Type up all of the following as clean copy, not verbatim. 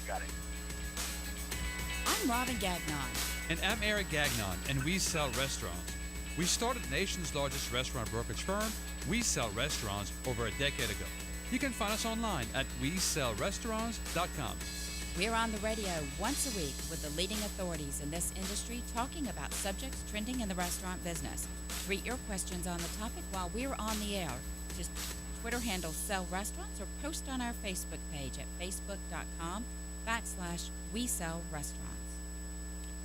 got it. I'm Robin Gagnon. And I'm Eric Gagnon, and we sell restaurants. We started the nation's largest restaurant brokerage firm, We Sell Restaurants, over a decade ago. You can find us online at WeSellRestaurants.com. We're on the radio once a week with the leading authorities in this industry talking about subjects trending in the restaurant business. Tweet your questions on the topic while we're on the air. Just Twitter handle Sell Restaurants or post on our Facebook page at facebook.com/WeSellRestaurants.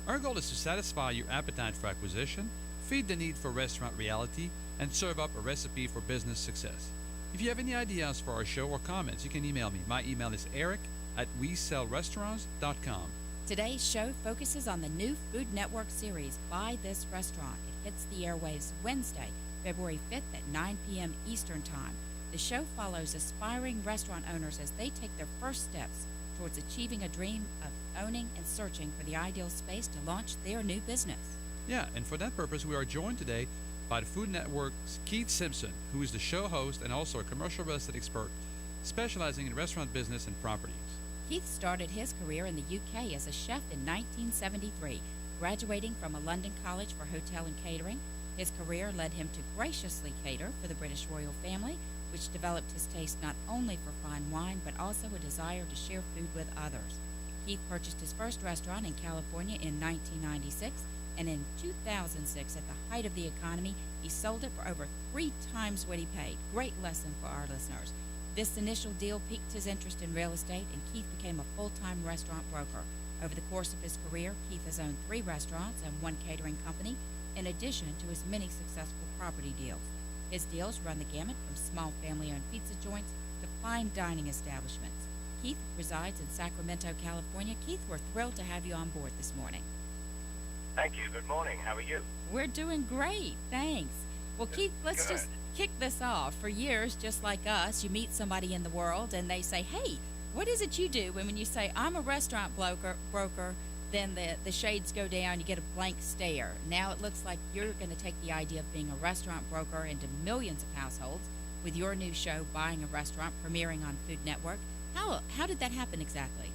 Our goal is to satisfy your appetite for acquisition, feed the need for restaurant reality, and serve up a recipe for business success. If you have any ideas for our show or comments, you can email me. My email is eric@WeSellRestaurants.com. Today's show focuses on the new Food Network series, Buy This Restaurant. It hits the airwaves Wednesday, February 5th at 9 p.m. Eastern Time. The show follows aspiring restaurant owners as they take their first steps towards achieving a dream of owning and searching for the ideal space to launch their new business. Yeah, and for that purpose, we are joined today by the Food Network's Keith Simpson, who is the show host and also a commercial real estate expert specializing in restaurant business and properties. Keith started his career in the UK as a chef in 1973, graduating from a London college for hotel and catering. His career led him to graciously cater for the British royal family, which developed his taste not only for fine wine, but also a desire to share food with others. Keith purchased his first restaurant in California in 1996, and in 2006, at the height of the economy, he sold it for over 3 times what he paid. Great lesson for our listeners. This initial deal piqued his interest in real estate, and Keith became a full-time restaurant broker. Over the course of his career, Keith has owned 3 restaurants and 1 catering company, in addition to his many successful property deals. His deals run the gamut from small family-owned pizza joints to fine dining establishments. Keith resides in Sacramento, California. Keith, we're thrilled to have you on board this morning. Thank you. Good morning. How are you? We're doing great, thanks. Well, Keith, let's Good. just kick this off. For years, just like us, you meet somebody in the world and they say, hey, what is it you do? And when you say, I'm a restaurant broker, then the shades go down, you get a blank stare. Now it looks like you're going to take the idea of being a restaurant broker into millions of households with your new show, Buying a Restaurant, premiering on Food Network. How did that happen exactly?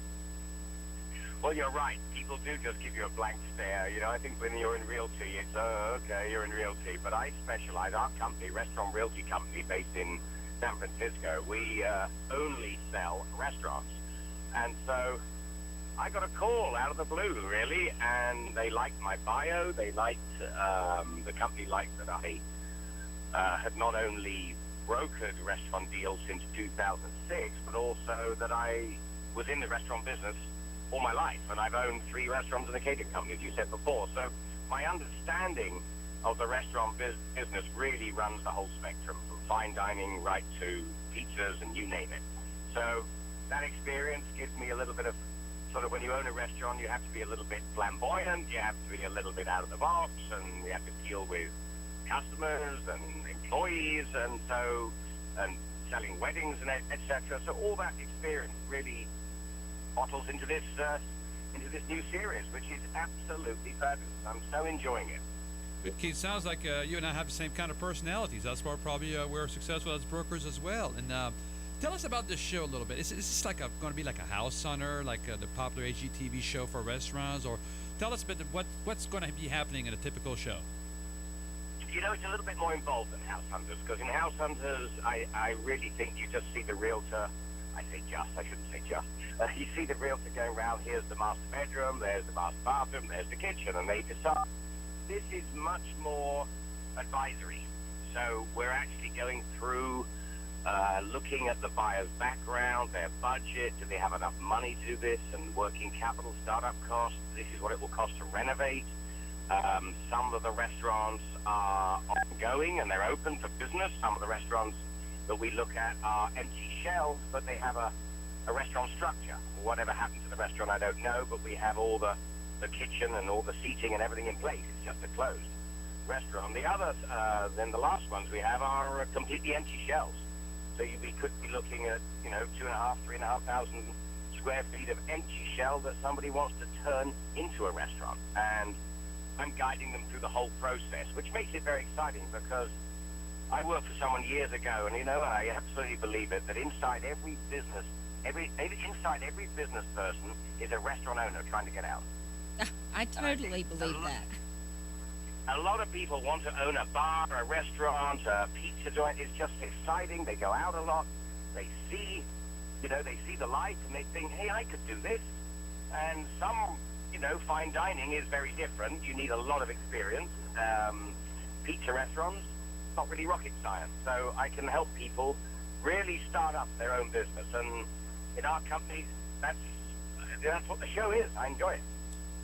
Well, you're right. People do just give you a blank stare. You know, I think when you're in realty, it's, okay, you're in realty. But I specialize, our company, Restaurant Realty Company, based in San Francisco, we only sell restaurants. And so I got a call out of the blue, really, and they liked my bio. They liked, the company liked that I had not only brokered restaurant deals since 2006, but also that I was in the restaurant business all my life, and I've owned 3 restaurants and a catering company, as you said before. So my understanding of the restaurant business really runs the whole spectrum, from fine dining right to pizzas and you name it. So that experience gives me a little bit of sort of, when you own a restaurant, you have to be a little bit flamboyant, you have to be a little bit out of the box, and you have to deal with customers and employees, and selling weddings and etc. So all that experience really bottles into this new series, which is absolutely fabulous. I'm so enjoying it. But Keith, sounds like you and I have the same kind of personalities. That's why probably we're successful as brokers as well. And tell us about this show a little bit. Is this like going to be like a house hunter, like the popular HGTV show for restaurants, or tell us a bit what's going to be happening in a typical show? You know, it's a little bit more involved than House Hunters, because in House Hunters, I really think you just see the realtor. I shouldn't say just. You see the realtor going around, here's the master bedroom, there's the master bathroom, there's the kitchen, and they decide. This is much more advisory. So we're actually going through, looking at the buyer's background, their budget, do they have enough money to do this, and working capital, startup costs. This is what it will cost to renovate. Some of the restaurants are ongoing and they're open for business. Some of the restaurants that we look at are empty shelves, but they have a restaurant structure. Whatever happened to the restaurant, I don't know, but we have all the kitchen and all the seating and everything in place. It's just a closed restaurant. The others, then the last ones we have are completely empty shelves. So we could be looking at, 2,500, 3,500 square feet of empty shell that somebody wants to turn into a restaurant. And I'm guiding them through the whole process, which makes it very exciting, because I worked for someone years ago, and I absolutely believe it, that inside every business, Inside every business person is a restaurant owner trying to get out. I totally believe that. A lot of people want to own a bar, a restaurant, a pizza joint. It's just exciting. They go out a lot. They see, they see the light and they think, hey, I could do this. And some, fine dining is very different. You need a lot of experience. Pizza restaurants, not really rocket science. So I can help people really start up their own business. And in our company, that's what the show is. I enjoy it.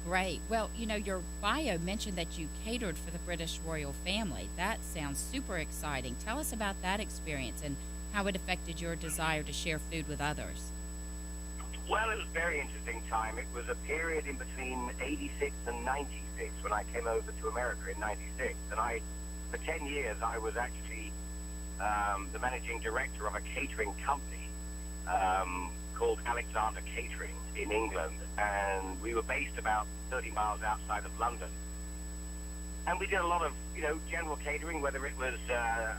Great. Well, your bio mentioned that you catered for the British royal family. That sounds super exciting. Tell us about that experience and how it affected your desire to share food with others. Well, it was a very interesting time. It was a period in between 86 and 96 when I came over to America in 96. And for 10 years, I was actually the managing director of a catering company called Alexander Catering in England, and we were based about 30 miles outside of London. And we did a lot of, general catering, whether it was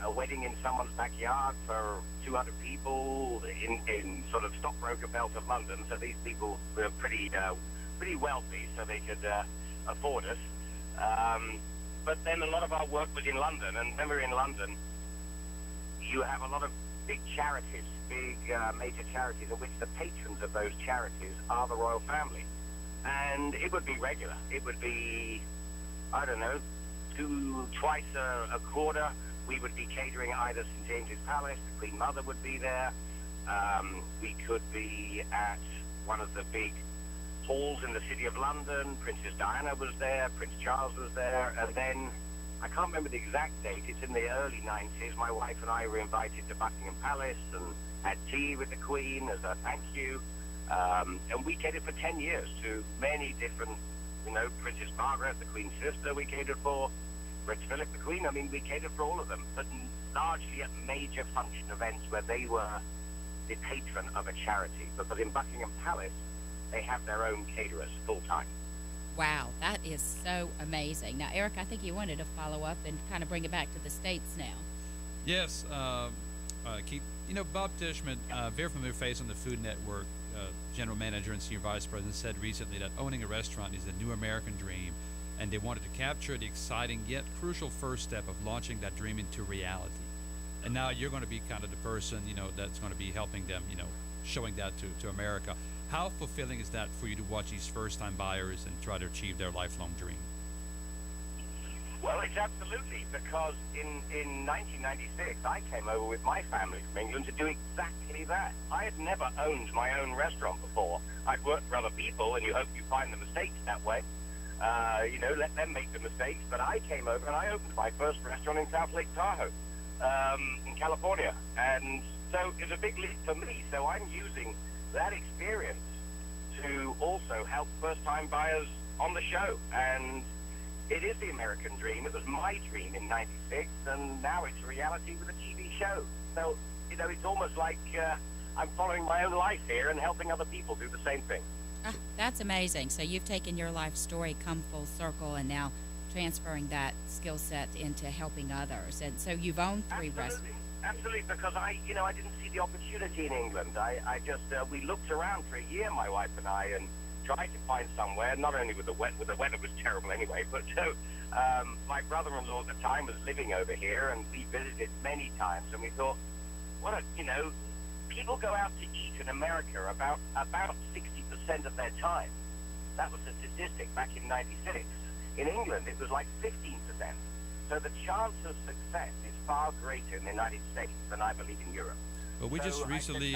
a wedding in someone's backyard for 200 people in sort of stockbroker belt of London. So these people were pretty wealthy, so they could afford us. But then a lot of our work was in London, and when we were in London, you have a lot of big charities, major charities, in which the patrons of those charities are the royal family. And it would be regular. It would be, I don't know, twice a quarter, we would be catering either St. James's Palace, the Queen Mother would be there. We could be at one of the big halls in the City of London. Princess Diana was there, Prince Charles was there, and then I can't remember the exact date. It's in the early 90s. My wife and I were invited to Buckingham Palace and had tea with the Queen as a thank you. And we catered for 10 years to many different, Princess Margaret, the Queen's sister, we catered for. Prince Philip, the Queen, we catered for all of them. But largely at major function events where they were the patron of a charity. Because in Buckingham Palace, they have their own caterers full time. Wow, that is so amazing. Now, Eric, I think you wanted to follow up and kind of bring it back to the States now. Yes, Keith. Bob Tishman, very familiar face on the Food Network, general manager and senior vice president, said recently that owning a restaurant is the new American dream, and they wanted to capture the exciting yet crucial first step of launching that dream into reality. And now you're going to be kind of the person, that's going to be helping them, showing that to America. How fulfilling is that for you to watch these first-time buyers and try to achieve their lifelong dream? Well, it's absolutely, because in 1996, I came over with my family from England to do exactly that. I had never owned my own restaurant before. I'd worked for other people, and you hope you find the mistakes that way. Let them make the mistakes. But I came over and I opened my first restaurant in South Lake Tahoe, in California. And so it's a big leap for me. So I'm using that experience to also help first-time buyers on the show. And it is the American dream. It was my dream in 96, and now it's a reality with a TV show. So, it's almost like I'm following my own life here and helping other people do the same thing. That's amazing. So you've taken your life story, come full circle, and now transferring that skill set into helping others. And so you've owned 3 restaurants. Absolutely, because I didn't see the opportunity in England. We looked around for a year, my wife and I, and tried to find somewhere, not only with the weather was terrible anyway, but my brother-in-law at the time was living over here, and we visited many times, and we thought, people go out to eat in America about 60% of their time. That was the statistic back in 96. In England, it was like 15%. So the chance of success is far greater in the United States than I believe in Europe. Well, we just recently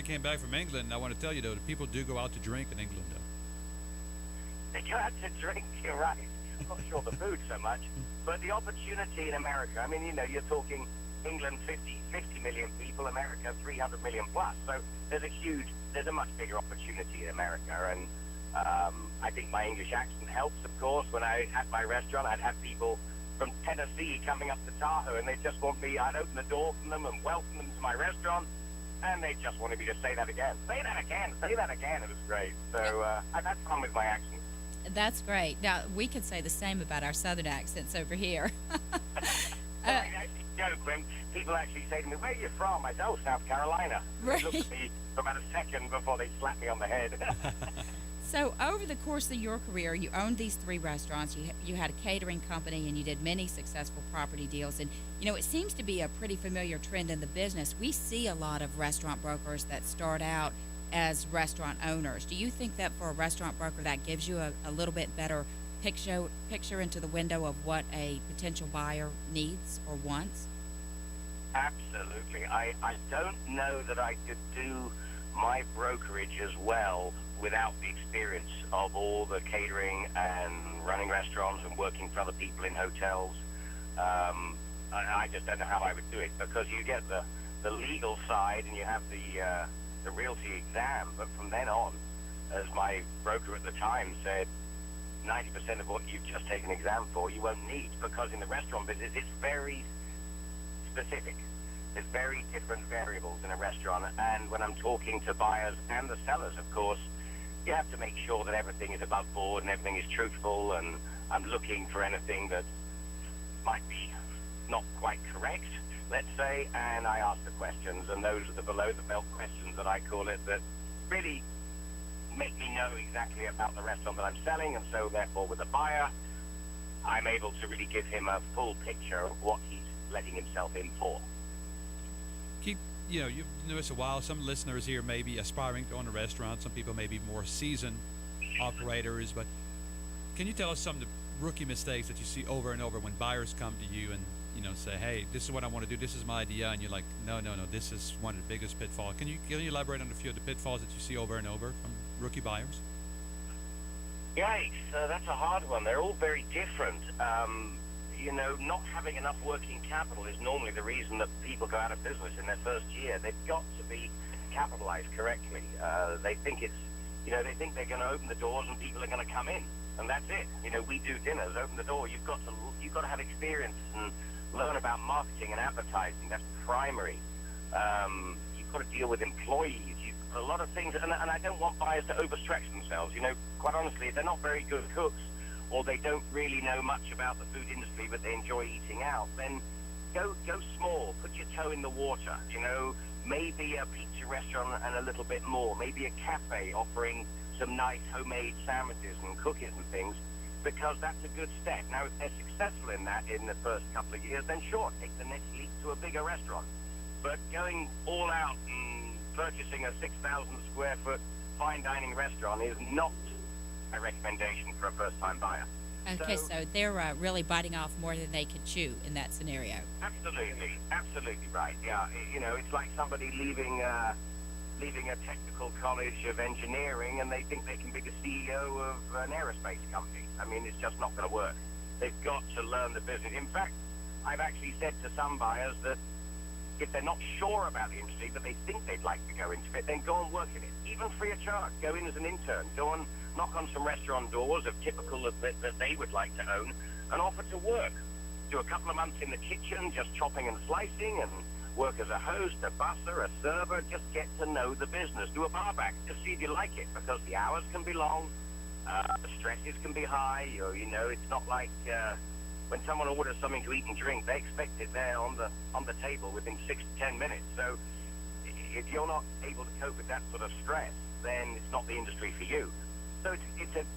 came back from England, and I want to tell you, though, that people do go out to drink in England, though. They go out to drink, you're right. I'm not sure the food so much, but the opportunity in America, you're talking England 50 million people, America 300 million plus. So there's a much bigger opportunity in America. And I think my English accent helps, of course. When I had my restaurant, I'd have people from Tennessee coming up to Tahoe, and they just want me, I'd open the door for them and welcome them to my restaurant, and they just wanted me to say that again. Say that again. It was great. So I've had fun with my accent. That's great. Now, we could say the same about our Southern accents over here. joke when people actually say to me, "Where are you from?" I say, "Oh, South Carolina." Right. They look at me for about a second before they slap me on the head. So over the course of your career, you owned these 3 restaurants. You had a catering company, and you did many successful property deals. And it seems to be a pretty familiar trend in the business. We see a lot of restaurant brokers that start out as restaurant owners. Do you think that for a restaurant broker that gives you a little bit better picture into the window of what a potential buyer needs or wants? Absolutely. I don't know that I could do my brokerage as well without the experience of all the catering and running restaurants and working for other people in hotels. I just don't know how I would do it, because you get the legal side and you have the realty exam, but from then on, as my broker at the time said, 90% of what you've just taken an exam for you won't need, because in the restaurant business it's very specific. There's very different variables in a restaurant, and when I'm talking to buyers and the sellers, of course, you have to make sure that everything is above board and everything is truthful, and I'm looking for anything that might be not quite correct, let's say, and I ask the questions, and those are the below-the-belt questions that I call it, that really make me know exactly about the restaurant that I'm selling, and so therefore with the buyer, I'm able to really give him a full picture of what he's letting himself in for. You've known this a while. Some listeners here may be aspiring to own a restaurant. Some people may be more seasoned operators. But can you tell us some of the rookie mistakes that you see over and over when buyers come to you and say, "Hey, this is what I want to do. This is my idea," and you're like, "No. This is one of the biggest pitfalls." Can you elaborate on a few of the pitfalls that you see over and over from rookie buyers? Yikes, that's a hard one. They're all very different. Not having enough working capital is normally the reason that people go out of business in their first year. They've got to be capitalized correctly. They think they think they're going to open the doors and people are going to come in, and that's it. We do dinners, open the door. You've got to have experience and learn about marketing and advertising. That's primary. You've got to deal with employees. You've got a lot of things, and I don't want buyers to overstretch themselves. Quite honestly, if they're not very good cooks, or they don't really know much about the food industry, but they enjoy eating out, then go small. Put your toe in the water. Maybe a pizza restaurant and a little bit more. Maybe a cafe offering some nice homemade sandwiches and cookies and things, because that's a good step. Now, if they're successful in that in the first couple of years, then sure, take the next leap to a bigger restaurant. But going all out and purchasing a 6,000 square foot fine dining restaurant is not a recommendation for a first-time buyer. Okay, so they're really biting off more than they could chew in that scenario. Absolutely right. Yeah, it's like somebody leaving a technical college of engineering and they think they can be the CEO of an aerospace company. I mean, it's just not going to work. They've got to learn the business. In fact, I've actually said to some buyers that if they're not sure about the industry, but they think they'd like to go into it, then go and work in it, even free of charge. Go in as an intern. Go and knock on some restaurant doors of typical that they would like to own, and offer to work. Do a couple of months in the kitchen, just chopping and slicing, and work as a host, a busser, a server. Just get to know the business. Do a bar back. Just see if you like it, because the hours can be long, the stresses can be high. It's not like when someone orders something to eat and drink, they expect it there on the table within 6 to 10 minutes. So if you're not able to cope with that sort of stress, then it's not the industry for you. So it's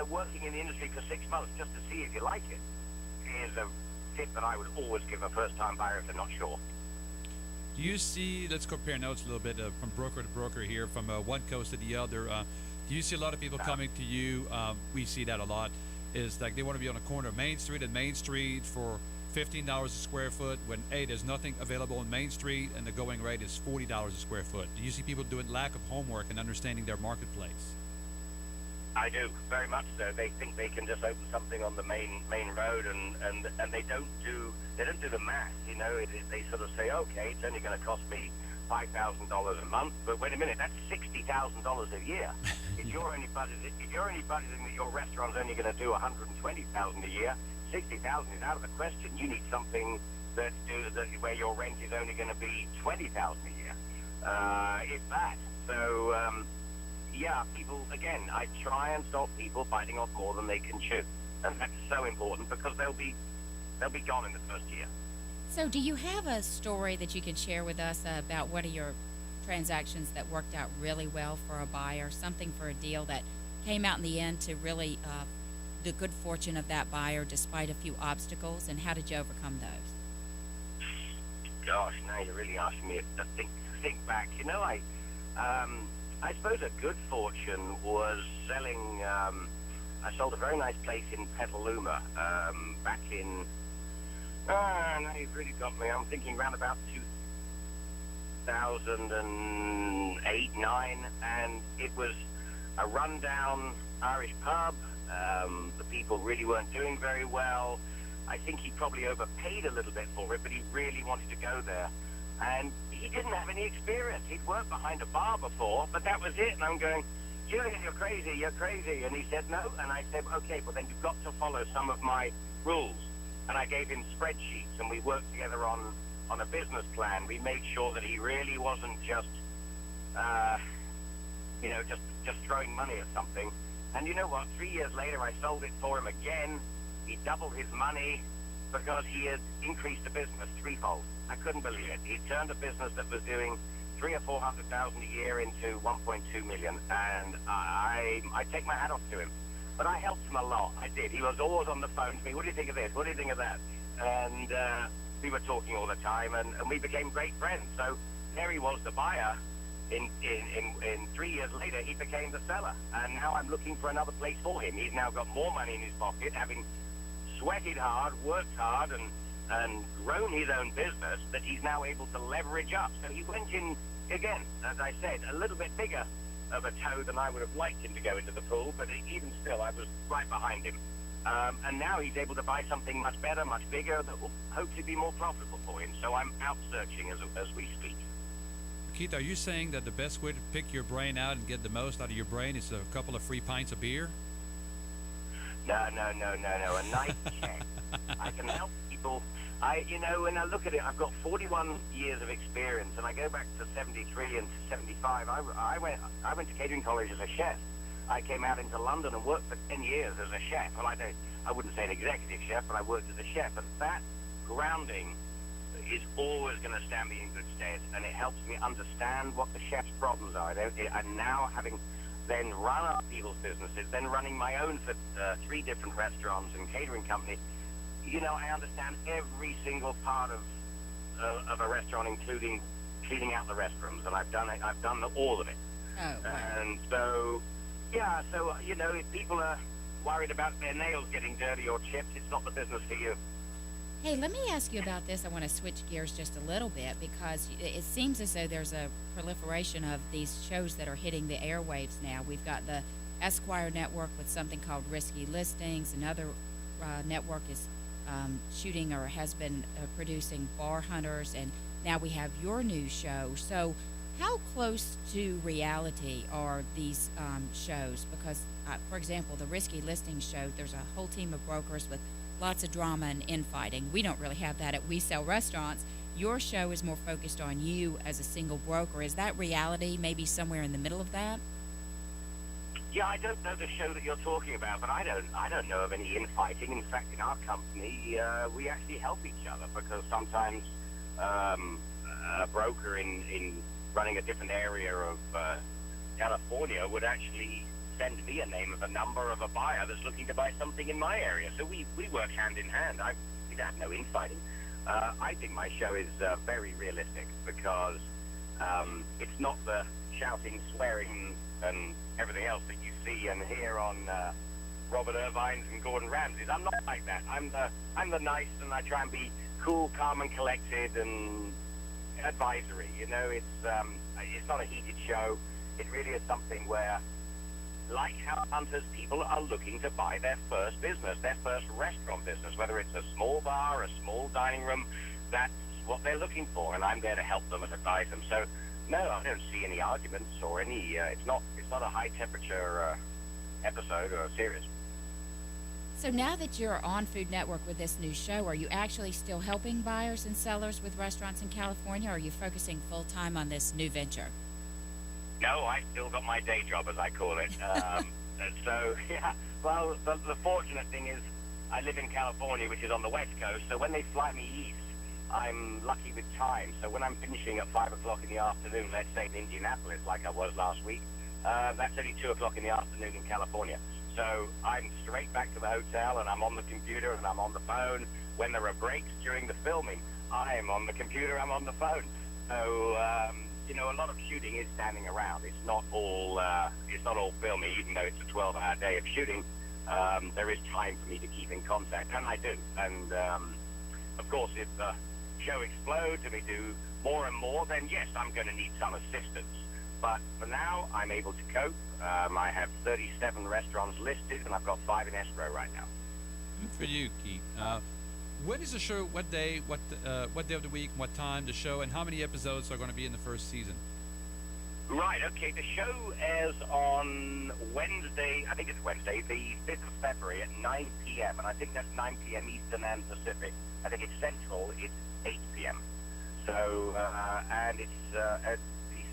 working in the industry for 6 months just to see if you like it is a tip that I would always give a first-time buyer if they're not sure. Do you see, let's compare notes a little bit from broker to broker here, from one coast to the other. Do you see a lot of people coming to you? We see that a lot. Is like they want to be on the corner of Main Street and Main Street for $15 a square foot when, A, there's nothing available on Main Street and the going rate is $40 a square foot. Do you see people doing lack of homework and understanding their marketplace? I do, very much so. They think they can just open something on the main road, and they don't do the math. They sort of say, okay, it's only going to cost me $5,000 a month, but wait a minute, that's $60,000 a year. If you're only budgeting that your restaurant's only going to do $120,000 a year, $60,000 is out of the question. You need something where your rent is only going to be $20,000 a year, if that. So. People, again, I try and stop people biting off more than they can chew. And that's so important, because they'll be gone in the first year. So, do you have a story that you can share with us about one of your transactions that worked out really well for a buyer? Something for a deal that came out in the end to really the good fortune of that buyer despite a few obstacles, and how did you overcome those? Gosh, now you're really asking me to think back. I suppose a good fortune was selling. I sold a very nice place in Petaluma back in. Now you've really got me. I'm thinking around about 2008, 9, and it was a rundown Irish pub. The people really weren't doing very well. I think he probably overpaid a little bit for it, but he really wanted to go there. And he didn't have any experience. He'd worked behind a bar before, but that was it. And I'm going, Julian, you're crazy. And he said, no. And I said, okay, well, then you've got to follow some of my rules. And I gave him spreadsheets, and we worked together on a business plan. We made sure that he really wasn't just throwing money at something. And you know what? 3 years later, I sold it for him again. He doubled his money because he had increased the business threefold. I couldn't believe it. He turned a business that was doing $300,000 or $400,000 a year into 1.2 million, and I take my hat off to him. But I helped him a lot. I did. He was always on the phone to me. What do you think of this? What do you think of that? And we were talking all the time, and we became great friends. So there he was, the buyer. In 3 years later, he became the seller, and now I'm looking for another place for him. He's now got more money in his pocket, having sweated hard, worked hard, and grown his own business that he's now able to leverage up. So he went in, again, as I said, a little bit bigger of a toe than I would have liked him to go into the pool, but even still, I was right behind him. And now he's able to buy something much better, much bigger, that will hopefully be more profitable for him. So I'm out searching as we speak. Keith, are you saying that the best way to pick your brain out and get the most out of your brain is a couple of free pints of beer? No. A nice check. I can help people. When I look at it, I've got 41 years of experience, and I go back to 73 and 75. I went to catering college as a chef. I came out into London and worked for 10 years as a chef. Well, I wouldn't say an executive chef, but I worked as a chef. And that grounding is always going to stand me in good stead, and it helps me understand what the chef's problems are. And now, having then run other people's businesses, then running my own for 3 different restaurants and catering company, I understand every single part of a restaurant, including cleaning out the restrooms, and I've done all of it. Oh, wow. And so, if people are worried about their nails getting dirty or chipped, it's not the business for you. Hey, let me ask you about this. I want to switch gears just a little bit because it seems as though there's a proliferation of these shows that are hitting the airwaves now. We've got the Esquire network with something called Risky Listings. Another network is shooting or has been producing Bar Hunters, and now we have your new show. So how close to reality are these shows? Because, for example, the Risky Listings show, there's a whole team of brokers with lots of drama and infighting. We don't really have that at We Sell Restaurants. Your show is more focused on you as a single broker. Is that reality, maybe somewhere in the middle of that? Yeah, I don't know the show that you're talking about, but I don't know of any infighting. In fact, in our company, we actually help each other because sometimes a broker in running a different area of California would actually send me a name of a number of a buyer that's looking to buy something in my area. So we work hand in hand. We have no infighting. I think my show is very realistic because it's not the shouting, swearing, and everything else that you see and hear on Robert Irvine's and Gordon Ramsay's. I'm not like that. I'm the nice, and I try and be cool, calm, and collected, and advisory. It's not a heated show. It really is something where, like House Hunters, people are looking to buy their first business, their first restaurant business, whether it's a small bar, a small dining room. That's what they're looking for, and I'm there to help them and advise them. So, no, I don't see any arguments or any. It's not a high temperature episode or series. So now that you're on Food Network with this new show, are you actually still helping buyers and sellers with restaurants in California, or are you focusing full time on this new venture? No, I still got my day job, as I call it. So, yeah, well, the fortunate thing is I live in California, which is on the West Coast, so when they fly me east, I'm lucky with time. So when I'm finishing at 5 o'clock in the afternoon, let's say in Indianapolis, like I was last week, that's only 2 o'clock in the afternoon in California. So I'm straight back to the hotel, and I'm on the computer, and I'm on the phone. When there are breaks during the filming, I'm on the computer, I'm on the phone. So, a lot of shooting is standing around. It's not all filming, even though it's a 12-hour day of shooting. There is time for me to keep in contact, and I do. And, of course, if the show explodes and we do more and more, then yes, I'm going to need some assistance. But for now, I'm able to cope. I have 37 restaurants listed, and I've got 5 in escrow right now. Good for you, Keith. When is the show? What day? What day of the week? What time? The show, and how many episodes are going to be in the first season? Right. Okay. The show airs on Wednesday. I think it's Wednesday, the 5th of February at 9 p.m. And I think that's 9 p.m. Eastern and Pacific. I think it's Central. It's 8 p.m. So, and it's the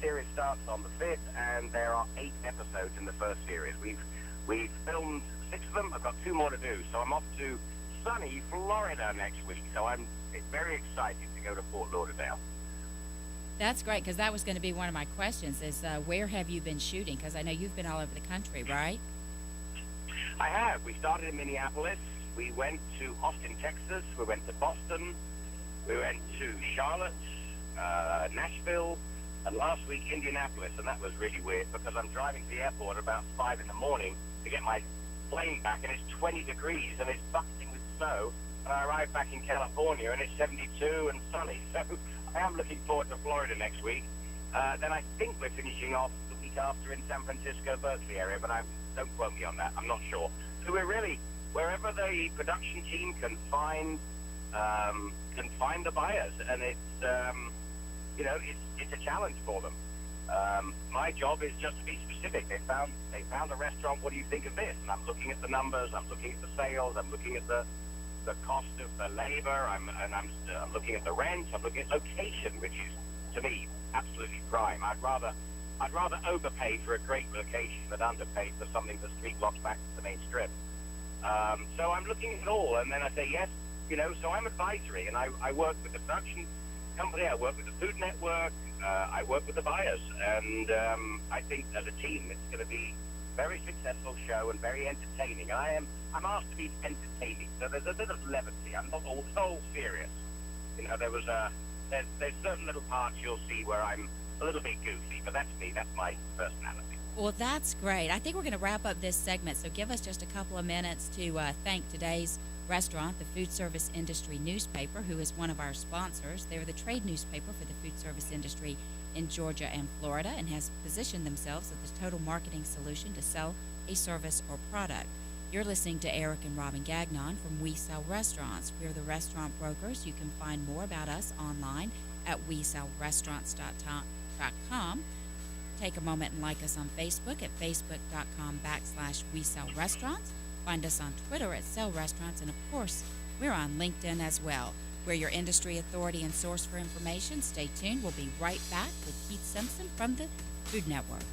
series starts on the 5th, and there are 8 episodes in the first series. We've filmed 6 of them. I've got 2 more to do. So I'm off to sunny Florida next week, so I'm very excited to go to Fort Lauderdale. That's great, because that was going to be one of my questions is where have you been shooting? Because I know you've been all over the country, right? I have. We started in Minneapolis. We went to Austin, Texas. We went to Boston. We went to Charlotte, Nashville, and last week Indianapolis, and that was really weird because I'm driving to the airport about 5 in the morning to get my plane back, and it's 20 degrees and it's bucketing with snow, and I arrived back in California and it's 72 and sunny. So I am looking forward to Florida next week. Then I think we're finishing off the week after in San Francisco, Berkeley area, but don't quote me on that. I'm not sure. So we're really wherever the production team can find the buyers, and it's it's a challenge for them. My job is just to be specific. They found a restaurant. What do you think of this? And I'm looking at the numbers. I'm looking at the sales. I'm looking at the cost of the labor. I'm looking at the rent. I'm looking at location, which is to me absolutely prime. I'd rather overpay for a great location than underpay for something that's 3 blocks back to the main strip. So I'm looking at it all, and then I say yes. So I'm advisory, and I work with the production company. I work with the Food Network. I work with the buyers, and I think as a team, it's going to be a very successful show and very entertaining. I'm asked to be entertaining, so there's a bit of levity. I'm not all serious. There's certain little parts you'll see where I'm a little bit goofy, but that's me. That's my personality. Well, that's great. I think we're going to wrap up this segment, so give us just a couple of minutes to thank today's restaurant, the Food Service Industry Newspaper, who is one of our sponsors. They're the trade newspaper for the food service industry in Georgia and Florida, and has positioned themselves as the total marketing solution to sell a service or product. You're listening to Eric and Robin Gagnon from We Sell Restaurants. We're the restaurant brokers. You can find more about us online at WeSellRestaurants.com. Take a moment and like us on Facebook at facebook.com/WeSellRestaurants. Find us on Twitter at Sell Restaurants, and of course, we're on LinkedIn as well. We're your industry authority and source for information. Stay tuned. We'll be right back with Keith Simpson from the Food Network.